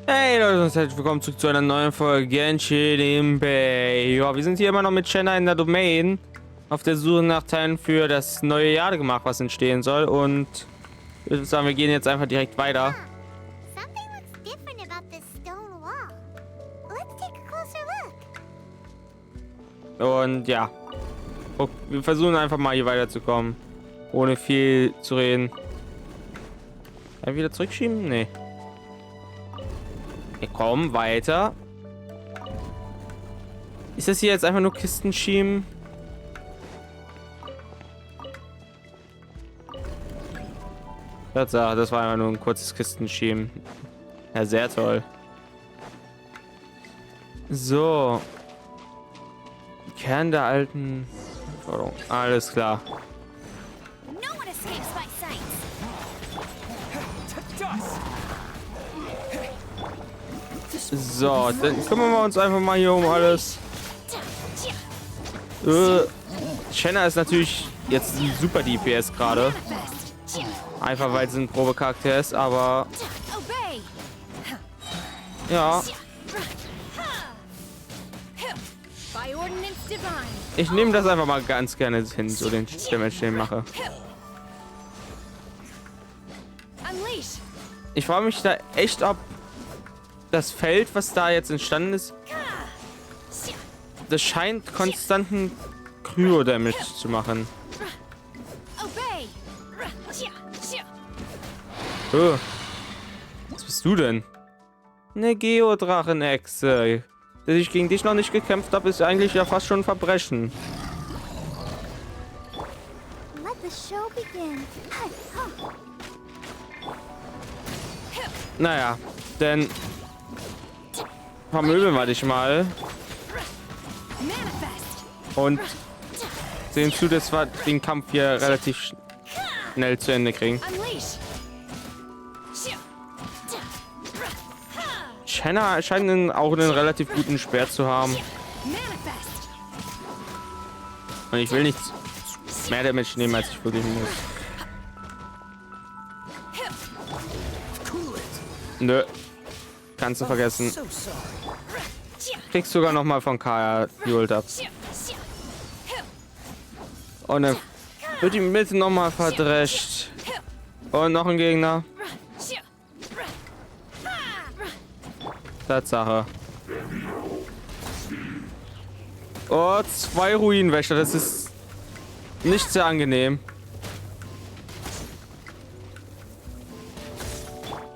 Hey Leute und herzlich willkommen zurück zu einer neuen Folge Genshin Impact. Ja, wir sind hier immer noch mit Shenna in der Domain auf der Suche nach Teilen für das neue Jadegemacht, was entstehen soll. Und ich würde sagen, wir gehen jetzt einfach direkt weiter. Und ja, wir versuchen einfach mal hier weiterzukommen, ohne viel zu reden. Kann ich wieder zurückschieben? Nee. Wir kommen weiter. Ist das hier jetzt einfach nur Kisten schieben? Das war einfach nur ein kurzes Kistenschieben. Ja, sehr toll. So. Kern der alten Forderung. Alles klar. So, dann kümmern wir uns einfach mal hier um alles. Shenna ist natürlich jetzt ein super DPS gerade. Einfach weil sie ein Probecharakter ist, aber ja. Ich nehme das einfach mal ganz gerne hin, so den Damage, den ich mache. Ich frage mich da echt, ob das Feld, was da jetzt entstanden ist, das scheint konstanten Kryo-Damage zu machen. Oh. Was bist du denn? Eine Geodrachenechse. Dass ich gegen dich noch nicht gekämpft habe, ist eigentlich ja fast schon ein Verbrechen. Naja, denn vermöbeln wir dich mal und sehen zu, dass wir den Kampf hier relativ schnell zu Ende kriegen. Shenna scheint auch einen relativ guten Speer zu haben. Und ich will nicht mehr Damage nehmen, als ich wirklich muss. Nö. Kannst du vergessen. Kriegst sogar noch mal von Kaya die Ult ab. Und dann wird die Mitte noch mal verdrescht. Und noch ein Gegner. Tatsache. Oh, 2 Ruinenwächter. Das ist nicht sehr angenehm.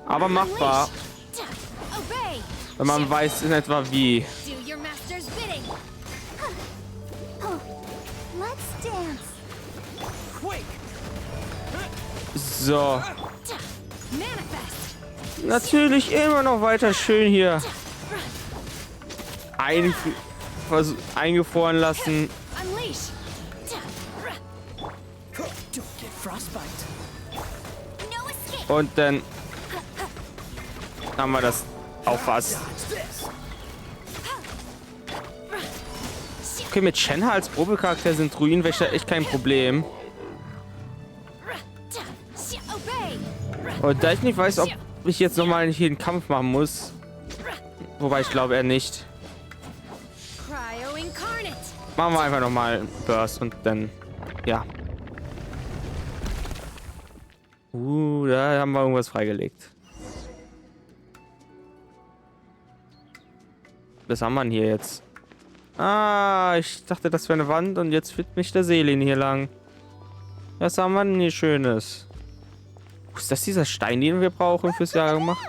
Aber machbar. Wenn man weiß in etwa wie. So. Natürlich immer noch weiter schön hier eingefroren lassen. Und dann haben wir das auch fast. Okay, mit Shenna als Probecharakter sind Ruinenwächter echt kein Problem. Und da ich nicht weiß, ob ich jetzt noch mal hier einen Kampf machen muss, wobei ich glaube eher nicht, machen wir einfach noch mal einen Burst und dann ja. Da haben wir irgendwas freigelegt. Was haben wir denn hier jetzt? Ah, ich dachte, das wäre eine Wand und jetzt führt mich der Seelin hier lang. Was haben wir denn hier Schönes? Ist das dieser Stein, den wir brauchen fürs Jahr gemacht?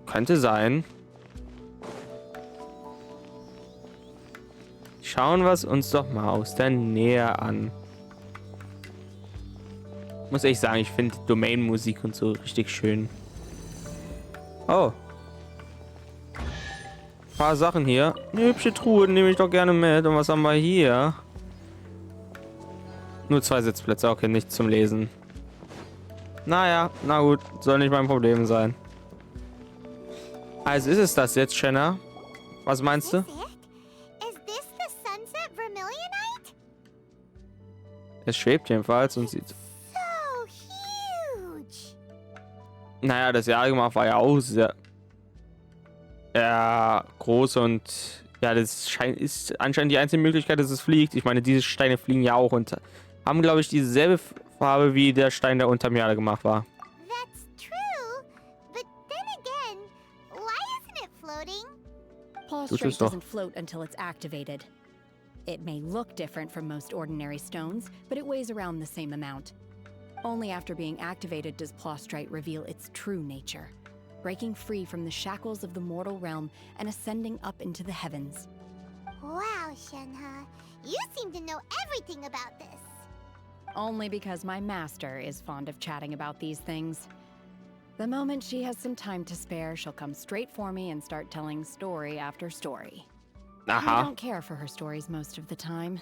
Könnte sein. Schauen wir es uns doch mal aus der Nähe an. Muss ich sagen, ich finde Domain-Musik und so richtig schön. Oh. Ein paar Sachen hier. Eine hübsche Truhe nehme ich doch gerne mit. Und was haben wir hier? Nur 2 Sitzplätze. Okay, nichts zum Lesen. Naja, na gut. Soll nicht mein Problem sein. Also ist es das jetzt, Shenna? Was meinst du? Es schwebt jedenfalls und sieht Naja, das Jahrgemach war ja auch sehr groß und ja, ist anscheinend die einzige Möglichkeit, dass es fliegt. Ich meine, diese Steine fliegen ja auch und haben, glaube ich, dieselbe Farbe wie der Stein, der unterm Jadegemacht war. That's true, but then again, why isn't it floating? Prostrate doesn't float until it's activated. It may look different from most ordinary stones, but it weighs around the same amount. Only after being activated does Prostrate reveal its true nature, breaking free from the shackles of the mortal realm and ascending up into the heavens. Wow, Shenhe, you seem to know everything about this. Only because my master is fond of chatting about these things. The moment she has some time to spare, she'll come straight for me and start telling story after story. I don't care for her stories most of the time.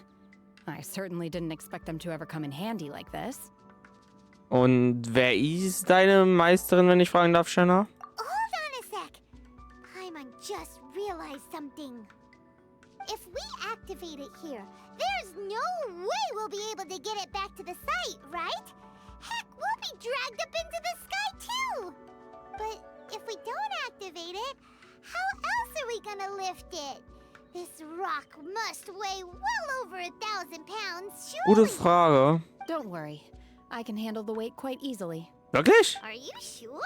I certainly didn't expect them to ever come in handy like this. Und wer ist deine Meisterin, wenn ich fragen darf, Shanna? Hold on a sec. Paimon just realized something. If we activate it here, there's no way we'll be able to get it back to the site, right? Heck, we'll be dragged up into the sky too. But if we don't activate it, how else are we gonna lift it? This rock must weigh well over 1,000 pounds, surely. Gute Frage. Don't worry. I can handle the weight quite easily. Wirklich? Are you sure?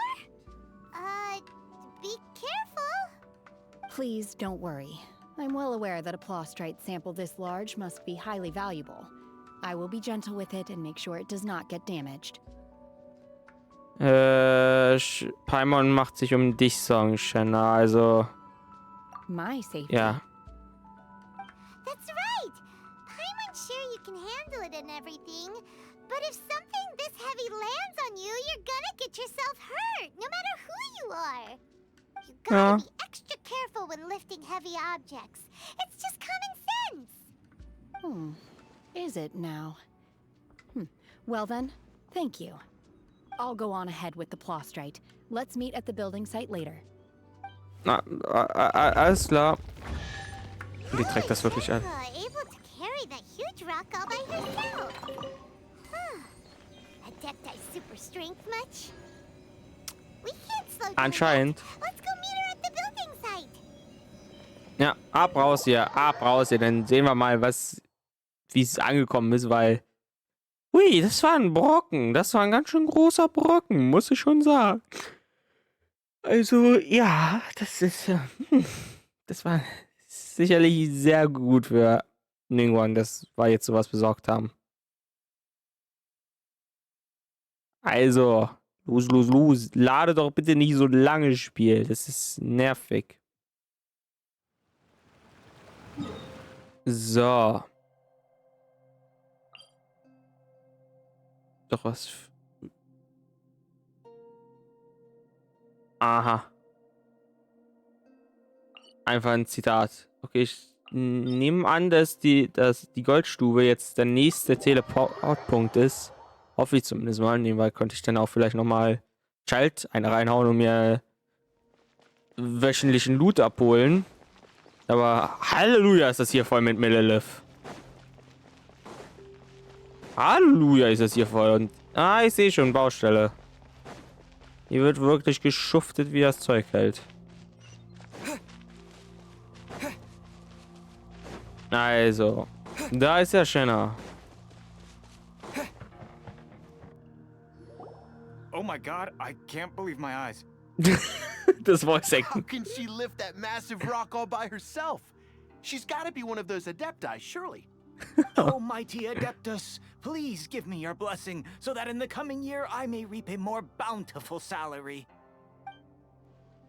Be careful. Please don't worry. I'm well aware that a Prostrate sample this large must be highly valuable. I will be gentle with it and make sure it does not get damaged. Paimon macht sich dich Sorgen, Shanna, also... My safety? Ja. That's right. Paimon's sure you can handle it and everything. But if something this heavy lands on you, you're gonna get yourself hurt, no matter who you are. You gotta be extra careful when lifting heavy objects. It's just common sense. Is it now? Well then, thank you. I'll go on ahead with the Prostrate. Let's meet at the building site later. Alles klar. Die trägt das wirklich an. Able to carry that huge rock all by herself. Adepti super strength much? We can't slow down. Anscheinend. Let's go meet her at the building site. Ja, ab raus hier, dann sehen wir mal, wie es angekommen ist, weil... Ui, das war ein Brocken, das war ein ganz schön großer Brocken, muss ich schon sagen. Also, ja, das war sicherlich sehr gut für Ningguang, dass wir jetzt sowas besorgt haben. Also, los. Lade doch bitte nicht so lange Spiel. Das ist nervig. So. Doch was. Aha. Einfach ein Zitat. Okay, ich nehme an, dass die Goldstube jetzt der nächste Teleportpunkt ist. Hoffe ich zumindest mal. Nebenbei konnte ich dann auch vielleicht nochmal Child eine reinhauen und mir wöchentlichen Loot abholen. Aber Halleluja ist das hier voll mit Millelith. Halleluja ist das hier voll. Und ich sehe schon Baustelle. Hier wird wirklich geschuftet, wie das Zeug hält. Also, da ist der Shanna. Oh my god, I can't believe my eyes. Das Voice How Acting. can she lift that massive rock all by herself? She's got to be one of those adepti, surely. Oh, mighty Adeptus, please give me your blessing so that in the coming year I may reap a more bountiful salary.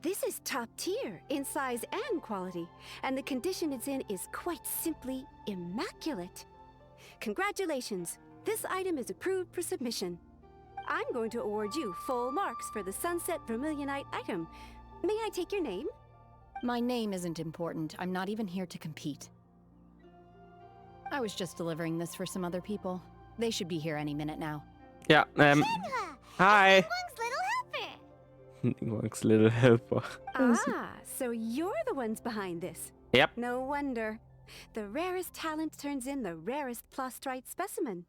This is top tier in size and quality, and the condition it's in is quite simply immaculate. Congratulations, this item is approved for submission. I'm going to award you full marks for the Sunset Vermilionite item. May I take your name? My name isn't important. I'm not even here to compete. I was just delivering this for some other people. They should be here any minute now. Ja, hi. Ningguang's little helper. Ningguang's little helper. So you're the ones behind this. Yep. No wonder. The rarest talent turns in the rarest Prostrate specimen.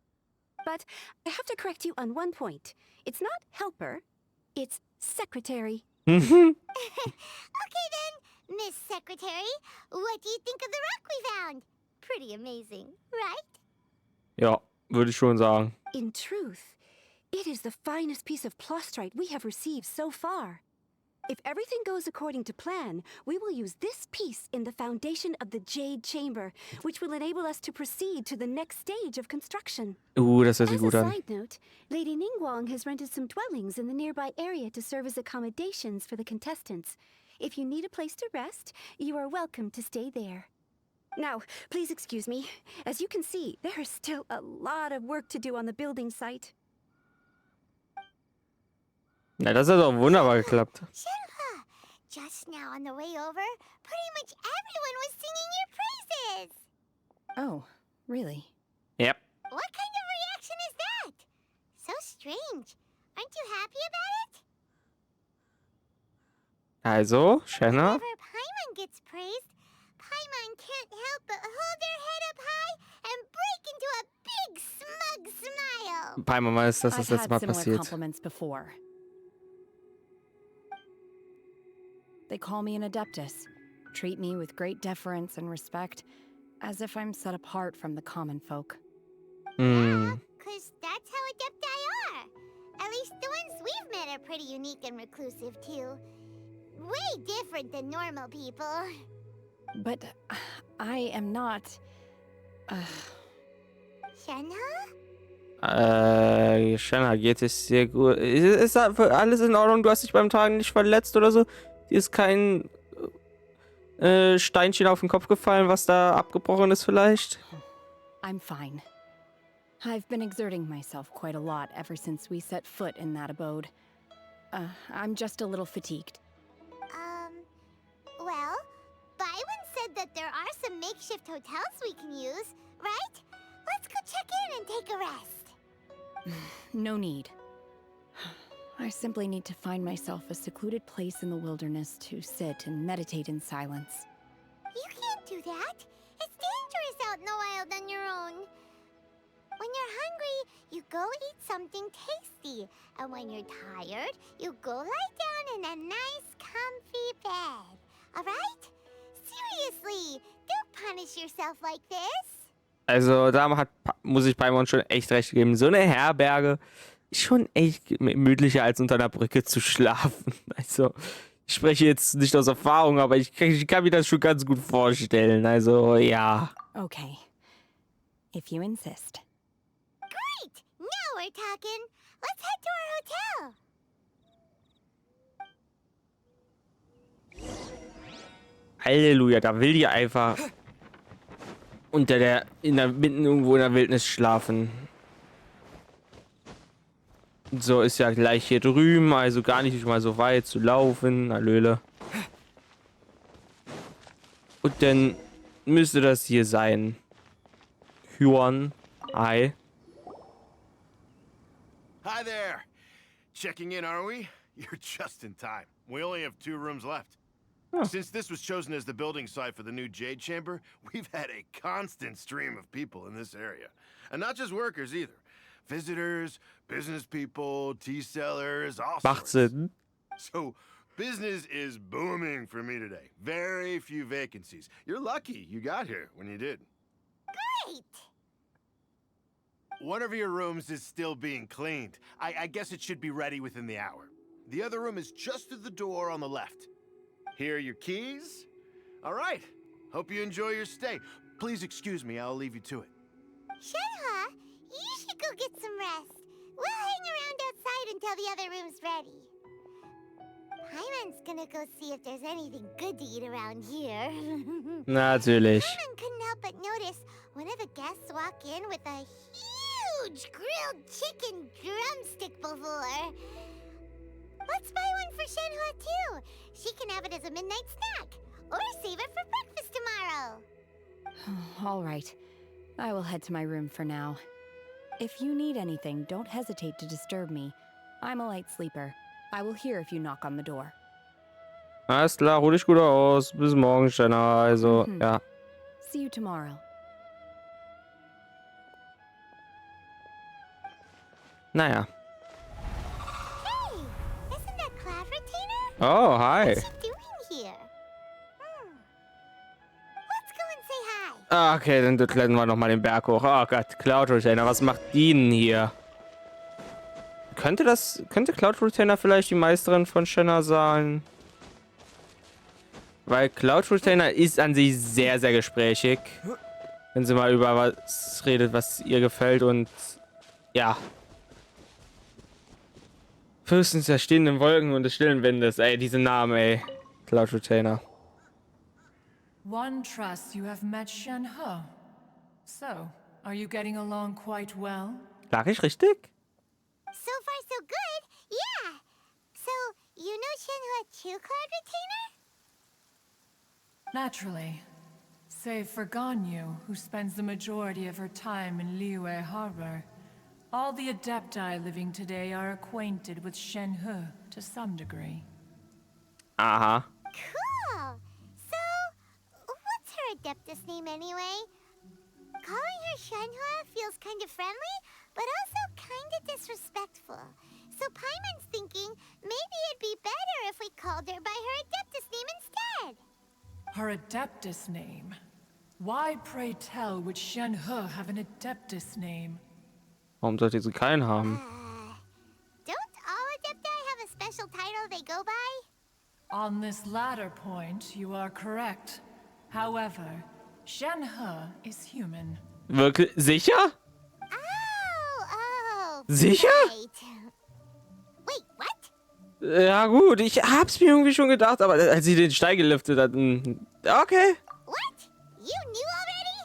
But I have to correct you on one point. It's not helper, it's secretary. Okay then, Miss Secretary, what do you think of the rock we found? Pretty amazing, right? Ja, würde ich schon sagen. In truth, it is the finest piece of plustrite we have received so far. If everything goes according to plan, we will use this piece in the foundation of the Jade Chamber, which will enable us to proceed to the next stage of construction. Das hört sich As a gut an. side note, Lady Ningguang has rented some dwellings in the nearby area to serve as accommodations for the contestants. If you need a place to rest, you are welcome to stay there. Now, please excuse me. As you can see, there is still a lot of work to do on the building site. Na, das hat doch wunderbar geklappt. Shenhua, just now on the way over, pretty much everyone was singing your praises. Oh, really? Yep. What kind of reaction is that? So strange. Aren't you happy about it? Also, Shanna? Whenever Paimon gets praised, Paimon can't help but hold their head up high and break into a big smug smile. Paimon weiß, dass das I've letzte had Mal similar passiert. compliments before. They call me an adeptus, treat me with great deference and respect, as if I'm set apart from the common folk. Hm. Because that's how adepti are. At least the ones we've met are pretty unique and reclusive, too. Way different than normal people. But I am not... Shenhua? Shanna, geht es sehr gut. Ist da alles in Ordnung? Du hast dich beim Tragen nicht verletzt oder so? Dir ist kein Steinchen auf den Kopf gefallen, was da abgebrochen ist vielleicht? I'm fine. I've been exerting myself quite a lot ever since we set foot in that abode. I'm just a little fatigued. Well, Byron said that there are some makeshift hotels we can use, right? Let's go check in and take a rest. No need. I simply need to find myself a secluded place in the wilderness to sit and meditate in silence. You can't do that. It's dangerous out in the wild on your own. When you're hungry, you go eat something tasty. And when you're tired, you go lie down in a nice, comfy bed. Alright? Seriously, don't punish yourself like this. Also, da muss ich Paimon schon echt recht geben. So eine Herberge ist schon echt gemütlicher, als unter einer Brücke zu schlafen. Also, ich spreche jetzt nicht aus Erfahrung, aber ich kann mir das schon ganz gut vorstellen. Also, ja. Okay. If you insist. Great! Now we're talking. Let's head to our hotel. Halleluja, da will die einfach mitten irgendwo in der Wildnis schlafen. So, ist ja gleich hier drüben, also gar nicht mal so weit zu laufen. Hallöle. Und dann müsste das hier sein. Huan. Hi. Hi there. Checking in, are we? You're just in time. We only have 2 rooms left. Oh. Since this was chosen as the building site for the new Jade Chamber, we've had a constant stream of people in this area. And not just workers either. Visitors, business people, tea sellers, all Macht sorts. Sinn. So, business is booming for me today. Very few vacancies. You're lucky you got here when you did. Great! One of your rooms is still being cleaned. I guess it should be ready within the hour. The other room is just through the door on the left. Here are your keys. All right. Hope you enjoy your stay. Please excuse me, I'll leave you to it. Shenhua, you should go get some rest. We'll hang around outside until the other room's ready. Paimon's gonna go see if there's anything good to eat around here. Natürlich. Paimon couldn't help but notice one of the guests walk in with a huge grilled chicken drumstick before. Let's buy one for Shenhua too. She can have it as a midnight snack. Or save it for breakfast tomorrow. All right. I will head to my room for now. If you need anything, don't hesitate to disturb me. I'm a light sleeper. I will hear if you knock on the door. Alles klar, ruh dich gut aus. Bis morgen, Shanna. Also, ja. See you tomorrow. Hey, isn't that Oh, hi. What's she doing here? Let's go and say hi. Ah, okay, dann klettern wir noch mal den Berg hoch. Oh Gott, Cloud Retainer, was macht die denn hier? Könnte Cloud Retainer vielleicht die Meisterin von Shenna sein? Weil Cloud Retainer ist an sich sehr, sehr gesprächig. Wenn sie mal über was redet, was ihr gefällt und ja. Fürstens der stehenden Wolken und des stillen Windes. Ey, diese Namen, ey. Cloud Retainer. One trusts you have met Shen-He. So, are you getting along quite well? Lag ich richtig? So far, so good. Yeah. So, you know Shenhua too, Cloud Retainer? Naturally. Save for Ganyu, who spends the majority of her time in Liyue Harbor. All the Adepti living today are acquainted with Shen-He to some degree. Aha. Cool. So, what's her Adeptus name anyway? Calling her Shenhua feels kind of friendly, but also kind of disrespectful. So Paimon's thinking maybe it'd be better if we called her by her Adeptus name instead. Her Adeptus name? Why, pray tell, would Shen-He have an Adeptus name? Warum sollte sie keinen haben? Don't all Adepti have a special title they go by? On this latter point, you are correct. However, Shen-He is human. Wirklich? Sicher? Oh. Sicher? Right. Wait, what? Ja gut, ich hab's mir irgendwie schon gedacht, aber als sie den Stein geliftet hat, okay. What? You knew already?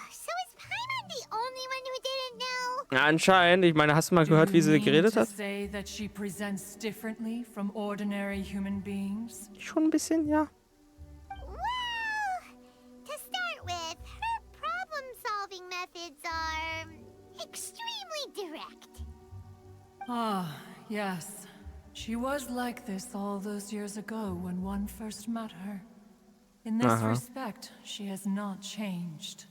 So is Paimon the only one who didn't know? Ja, anscheinend. Ich meine, hast du mal gehört, wie sie geredet hat? Say that she presents differently from ordinary human beings? Schon ein bisschen, ja. Well, to start with, her problem-solving methods are extremely direct. Ah, yes. She was like this all those years ago when one first met her. In this respect, she has not changed.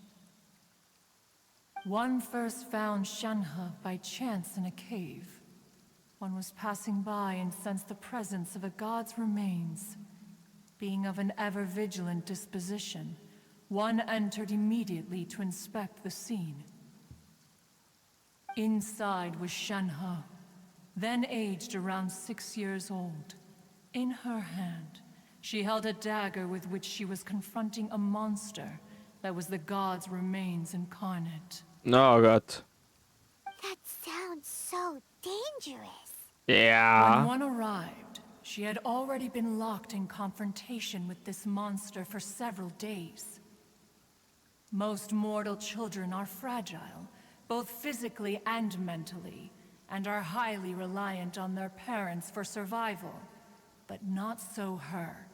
One first found Shen-He by chance in a cave. One was passing by and sensed the presence of a god's remains. Being of an ever-vigilant disposition, one entered immediately to inspect the scene. Inside was Shen-He, then aged around 6 years old. In her hand, she held a dagger with which she was confronting a monster that was the god's remains incarnate. Oh Gott. That sounds so dangerous. Ja. When one arrived, she had already been locked in confrontation with this monster for several days. Most mortal children are fragile, both physically and mentally, and are highly reliant on their parents for survival. But not so her.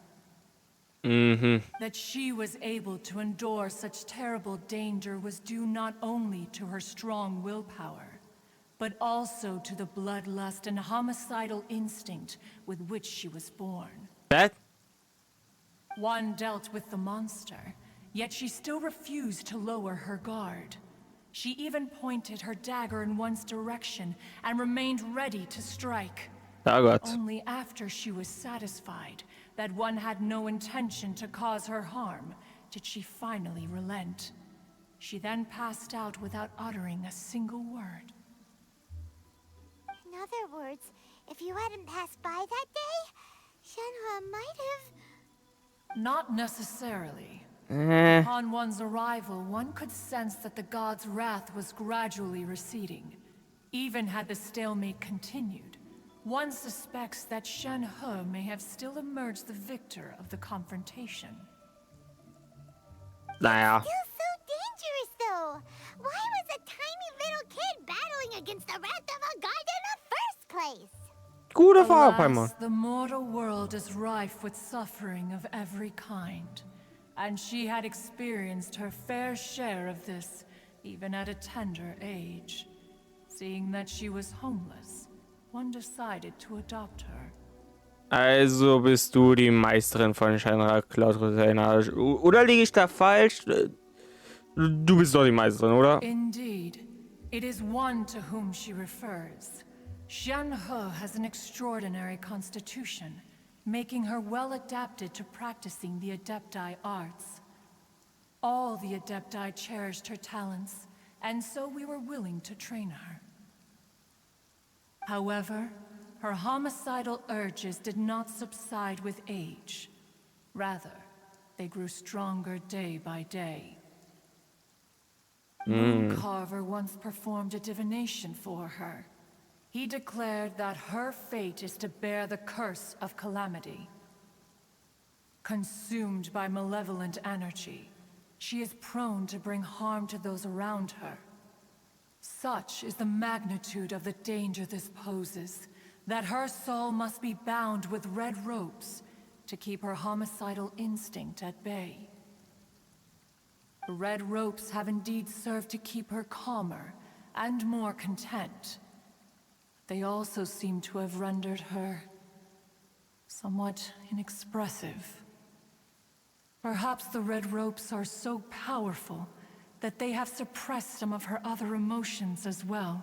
That she was able to endure such terrible danger was due not only to her strong willpower, but also to the bloodlust and homicidal instinct with which she was born. That? One dealt with the monster, yet she still refused to lower her guard. She even pointed her dagger in one's direction and remained ready to strike. Oh Gott. Only after she was satisfied that one had no intention to cause her harm did she finally relent. She then passed out without uttering a single word. In other words, if you hadn't passed by that day, Shenhua might have... Not necessarily. Upon one's arrival, one could sense that the god's wrath was gradually receding. Even had the stalemate continued, one suspects that Shen-He may have still emerged the victor of the confrontation. Naja. Still so dangerous, though. Why was a tiny little kid battling against the wrath of a god in the first place? Gute Frage, Paimon. Alas, the mortal world is rife with suffering of every kind. And she had experienced her fair share of this, even at a tender age. Seeing that she was homeless, one decided to adopt her. Also bist du die Meisterin von Shenra Cloud Retainer. Oder liege ich da falsch? Du bist doch die Meisterin, oder? Indeed, it is one to whom she refers. Shen-He has an extraordinary constitution, making her well adapted to practicing the Adepti arts. All the Adepti cherished her talents, and so we were willing to train her. However, her homicidal urges did not subside with age. Rather, they grew stronger day by day. Mooncarver once performed a divination for her. He declared that her fate is to bear the curse of calamity. Consumed by malevolent energy, she is prone to bring harm to those around her. Such is the magnitude of the danger this poses, that her soul must be bound with red ropes to keep her homicidal instinct at bay. The red ropes have indeed served to keep her calmer and more content. They also seem to have rendered her somewhat inexpressive. Perhaps the red ropes are so powerful that they have suppressed some of her other emotions as well.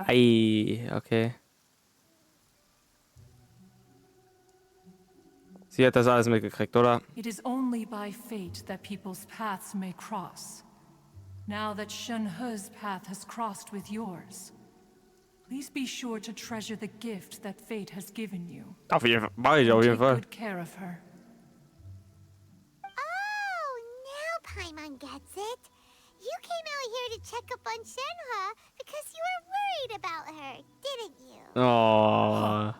Ei, okay. Sie hat das alles mitgekriegt, oder? It is only by fate that people's paths may cross. Now that Shenhe's path has crossed with yours, please be sure to treasure the gift that fate has given you. Auf jeden Fall. Mach ich auf jeden Take Fall. good care of her. Oh, now Paimon gets it. You came out here to check up on Shenhe because you were worried about her, didn't you? Oh.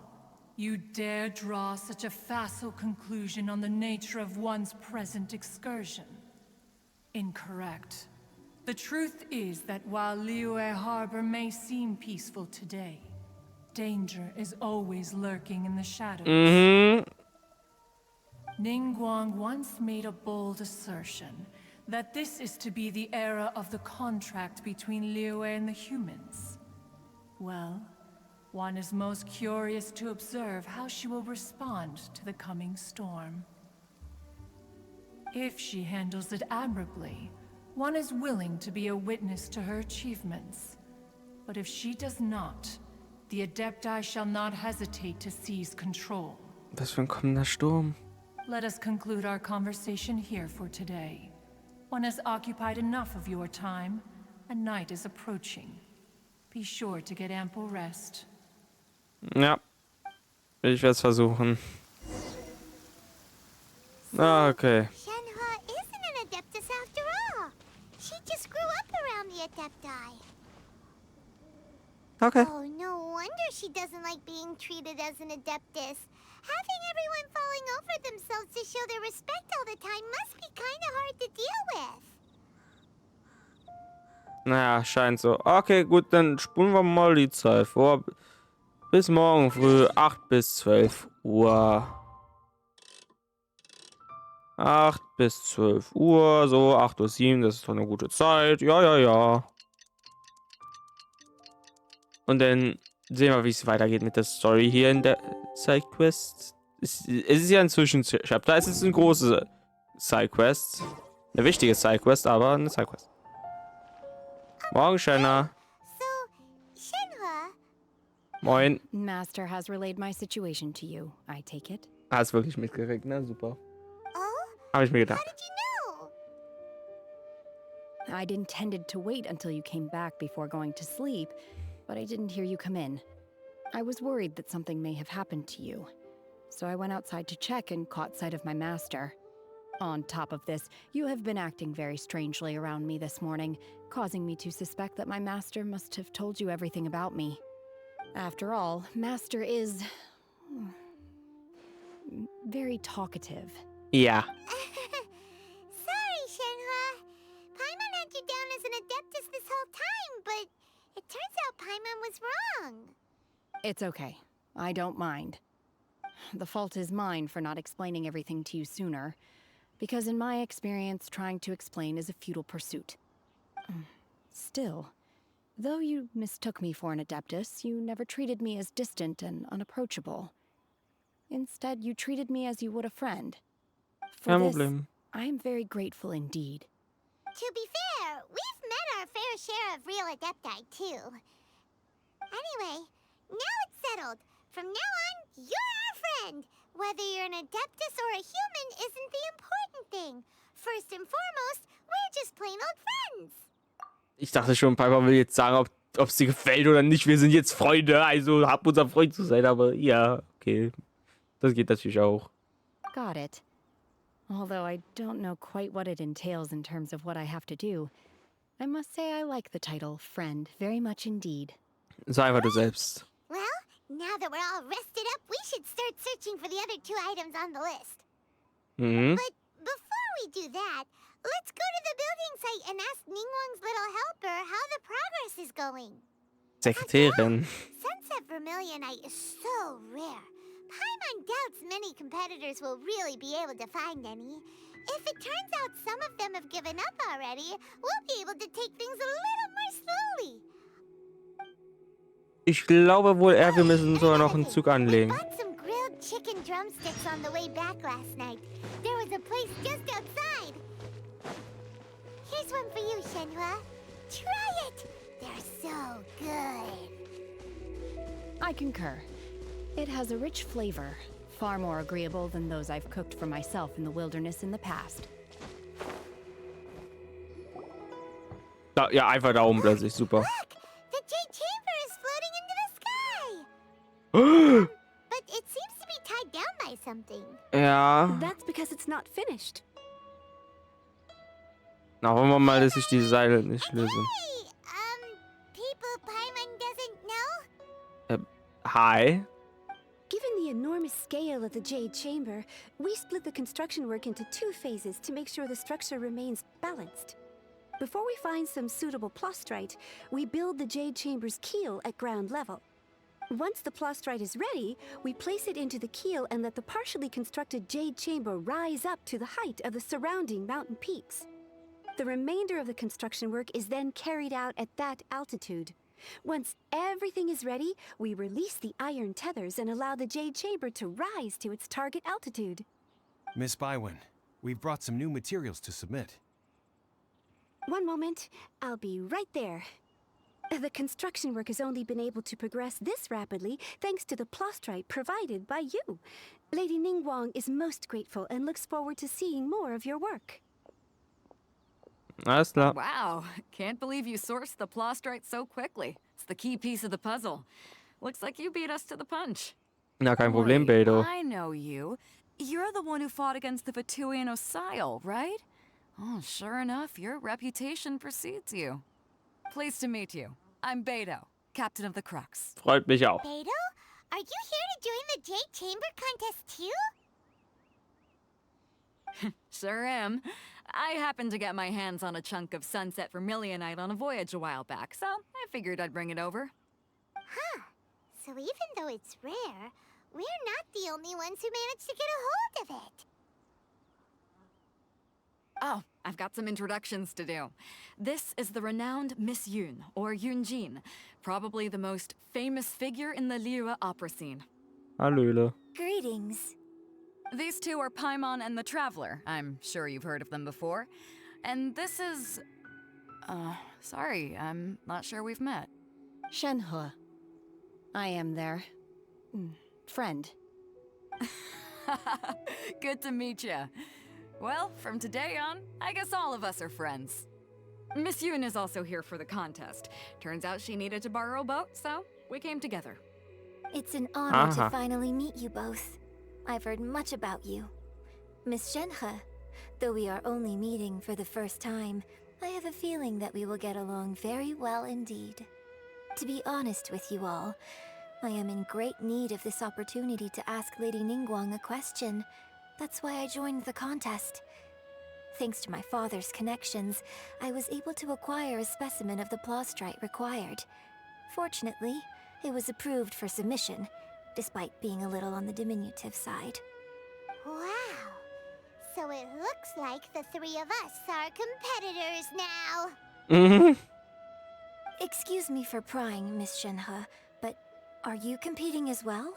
You dare draw such a facile conclusion on the nature of one's present excursion? Incorrect. The truth is that while Liyue Harbor may seem peaceful today, danger is always lurking in the shadows. Ningguang once made a bold assertion that this is to be the era of the contract between Liyue and the humans. Well, one is most curious to observe how she will respond to the coming storm. If she handles it admirably, one is willing to be a witness to her achievements. But if she does not, the Adepti shall not hesitate to seize control. Was für ein kommender Sturm. Let us conclude our conversation here for today. One has occupied enough of your time, and night is approaching. Be sure to get ample rest. Ja. Ich werde es versuchen. Okay. Shenhe isn't an Adeptus after all. She just grew up around the Adepti. Okay. Oh, no wonder she doesn't like being treated as an Adeptus. Having everyone falling over themselves to show their respect all the time must be kind of hard to deal with. Naja, scheint so. Okay, gut, dann spulen wir mal die Zeit vor. Bis morgen früh, 8 bis 12 Uhr. 8 bis 12 Uhr, so 8:07 Uhr, das ist doch eine gute Zeit. Ja. Und dann sehen wir, wie es weitergeht mit der Story hier in der Sidequest. Es ist ja ein Zwischenchapter, es ist eine große Sidequest. Eine wichtige Sidequest, aber eine Sidequest. Morgen, Shenna. So, Shenhe, Moin. Master has relayed my situation to you, I take it. Hast wirklich mitgekriegt, ne? Super. oh, Habe ich mir how gedacht. did you know? I'd intended to wait until you came back before going to sleep, but I didn't hear you come in. I was worried that something may have happened to you, so I went outside to check and caught sight of my master. On top of this, you have been acting very strangely around me this morning, causing me to suspect that my master must have told you everything about me. After all, Master is very talkative. Ja. Sorry, Shenhe. Paimon had you down as an Adeptus this whole time, but it turns out Paimon was wrong. It's okay. I don't mind. The fault is mine for not explaining everything to you sooner, because in my experience, trying to explain is a futile pursuit. Still, though you mistook me for an Adeptus, you never treated me as distant and unapproachable. Instead, you treated me as you would a friend. For Kein this, Problem. I am very grateful indeed. To be fair, we've met our fair share of real Adepti, too. Anyway, now it's settled. From now on, you're our friend. Whether you're an Adeptus or a human isn't the important thing. First and foremost, we're just plain old friends. Ich dachte schon, Piper will jetzt sagen, ob es dir gefällt oder nicht. Wir sind jetzt Freunde, also hab unser Freund zu sein. Aber ja, okay. Das geht natürlich auch. Got it. Although I don't know quite what it entails in terms of what I have to do, I must say I like the title friend very much indeed. Sei einfach du selbst. Well, now that we're all rested up, we should start searching for the other 2 items on the list. Mhm. But before we do that, let's go to the building site and ask Ningguang's little helper how the progress is going. Sekretärin. Sunset Vermilionite is so rare. Paimon doubts many competitors will really be able to find any. If it turns out some of them have given up already, we'll be able to take things a little more slowly. Ich glaube wohl eher, wir müssen sogar noch einen Zug We anlegen. bought some grilled chicken drumsticks on the way back last night. There was a place just outside. Here's one for you, Shenhua. Try it. They're so good. I concur. It has a rich flavor, far more agreeable than those I've cooked for myself in the wilderness in the past. Da, ja, einfach da oben plötzlich. Super. Look, the Jade Chamber is floating into the sky. But it seems to be tied down by something. Ja. That's because it's not finished. Na, hoffen wir mal, dass sich die Seile nicht lösen. Hey, people Paimon doesn't know? Hi. Given the enormous scale of the Jade Chamber, we split the construction work into 2 phases to make sure the structure remains balanced. Before we find some suitable plastrite, we build the Jade Chamber's keel at ground level. Once the plastrite is ready, we place it into the keel and let the partially constructed Jade Chamber rise up to the height of the surrounding mountain peaks. The remainder of the construction work is then carried out at that altitude. Once everything is ready, we release the iron tethers and allow the Jade Chamber to rise to its target altitude. Miss Bywin, we've brought some new materials to submit. One moment, I'll be right there. The construction work has only been able to progress this rapidly thanks to the plastrite provided by you. Lady Ningguang is most grateful and looks forward to seeing more of your work. Alles klar. Wow, can't believe you sourced the plastrite so quickly. It's the key piece of the puzzle. Looks like you beat us to the punch. Na, kein Problem, Beto. I know you. You're the one who fought against the Vatuian Osile, right? Oh, sure enough, your reputation precedes you. Pleased to meet you. I'm Beto, captain of the Crux. Freut mich auch. Beto, are you here to join the Jade Chamber contest too? Sure am. I happened to get my hands on a chunk of Sunset Vermilionite on a voyage a while back, so I figured I'd bring it over. Huh. So even though it's rare, we're not the only ones who managed to get a hold of it. Oh, I've got some introductions to do. This is the renowned Miss Yun, or Yunjin, probably the most famous figure in the Liyue opera scene. Hallöle. Greetings. These 2 are Paimon and the Traveler. I'm sure you've heard of them before. And this is... sorry, I'm not sure we've met. Shenhe. I am their friend. Good to meet you. Well, from today on, I guess all of us are friends. Miss Yun is also here for the contest. Turns out she needed to borrow a boat, so we came together. It's an honor to finally meet you both. I've heard much about you. Miss Shenhe, though we are only meeting for the first time, I have a feeling that we will get along very well indeed. To be honest with you all, I am in great need of this opportunity to ask Lady Ningguang a question. That's why I joined the contest. Thanks to my father's connections, I was able to acquire a specimen of the plastrite required. Fortunately, it was approved for submission, despite being a little on the diminutive side. Wow! So it looks like the 3 of us are competitors now! Mhm. Excuse me for prying, Miss Shenhe, but are you competing as well?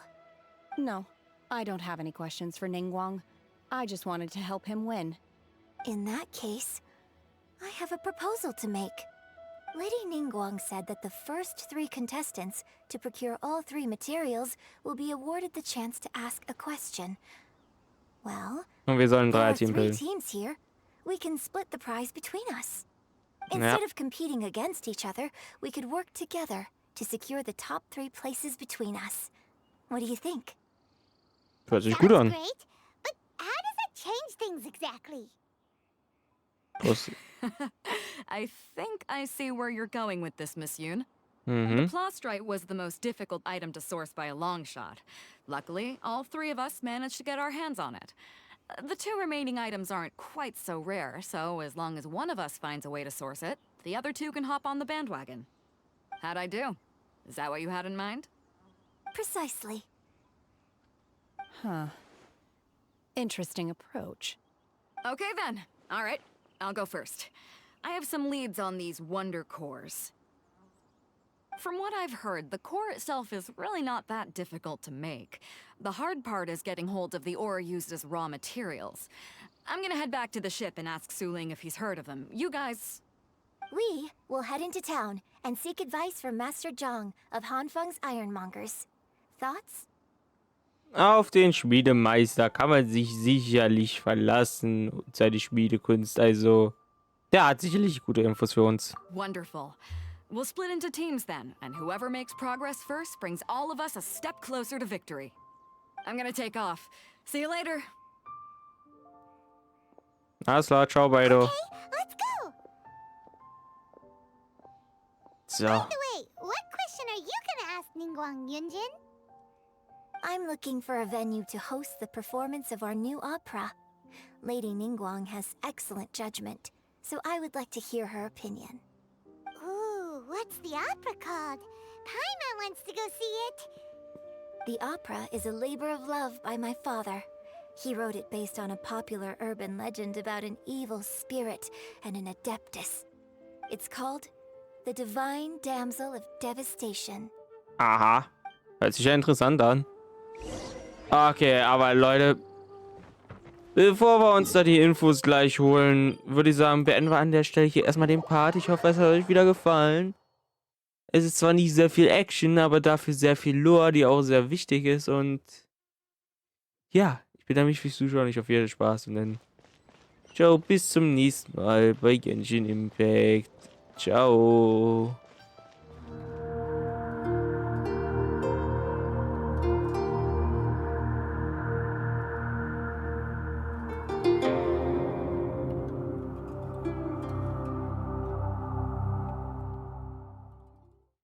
No, I don't have any questions for Ningguang. I just wanted to help him win. In that case, I have a proposal to make. Lady Ningguang said that the first 3 contestants to procure all 3 materials will be awarded the chance to ask a question. Well, Und wir sollen there are 3 Team 3 bilden. teams here. We can split the prize between us. Instead of competing against each other, we could work together to secure the top 3 places between us. What do you think? Hört sich gut Sounds an. great, but how does it change things exactly? Prost. I think I see where you're going with this, Miss Yoon. The Mhm. plastrite was the most difficult item to source by a long shot. Luckily, all 3 of us managed to get our hands on it. The 2 remaining items aren't quite so rare, so as long as one of us finds a way to source it, the other 2 can hop on the bandwagon. How'd I do? Is that what you had in mind? Precisely. Huh. Interesting approach. Okay then. All right, I'll go first. I have some leads on these wonder cores. From what I've heard, the core itself is really not that difficult to make. The hard part is getting hold of the ore used as raw materials. I'm gonna head back to the ship and ask Suling if he's heard of them. You guys... We will head into town and seek advice from Master Zhang of Hanfeng's Ironmongers. Thoughts? Auf den Schmiedemeister kann man sich sicherlich verlassen und seine Schmiedekunst. Also, der hat sicherlich gute Infos für uns. Wonderful. We'll split into teams then, and whoever makes progress first brings all of us a step closer to victory. I'm gonna take off. See you later. Alles klar, ciao, Beido. Okay, let's go! So. By the way, what question are you gonna ask Ningguang Yunjin? I'm looking for a venue to host the performance of our new opera. Lady Ningguang has excellent judgment, so I would like to hear her opinion. Ooh, what's the opera called? Paimon wants to go see it. The opera is a labor of love by my father. He wrote it based on a popular urban legend about an evil spirit and an adeptus. It's called The Divine Damsel of Devastation. Aha. Hört sich ja interessant an. Okay, aber Leute, bevor wir uns da die Infos gleich holen, würde ich sagen, beenden wir an der Stelle hier erstmal den Part. Ich hoffe, es hat euch wieder gefallen. Es ist zwar nicht sehr viel Action, aber dafür sehr viel Lore, die auch sehr wichtig ist. Und ja, ich bedanke mich fürs Zuschauen. Ich hoffe, ihr hattet Spaß. Und dann ciao, bis zum nächsten Mal bei Genshin Impact. Ciao.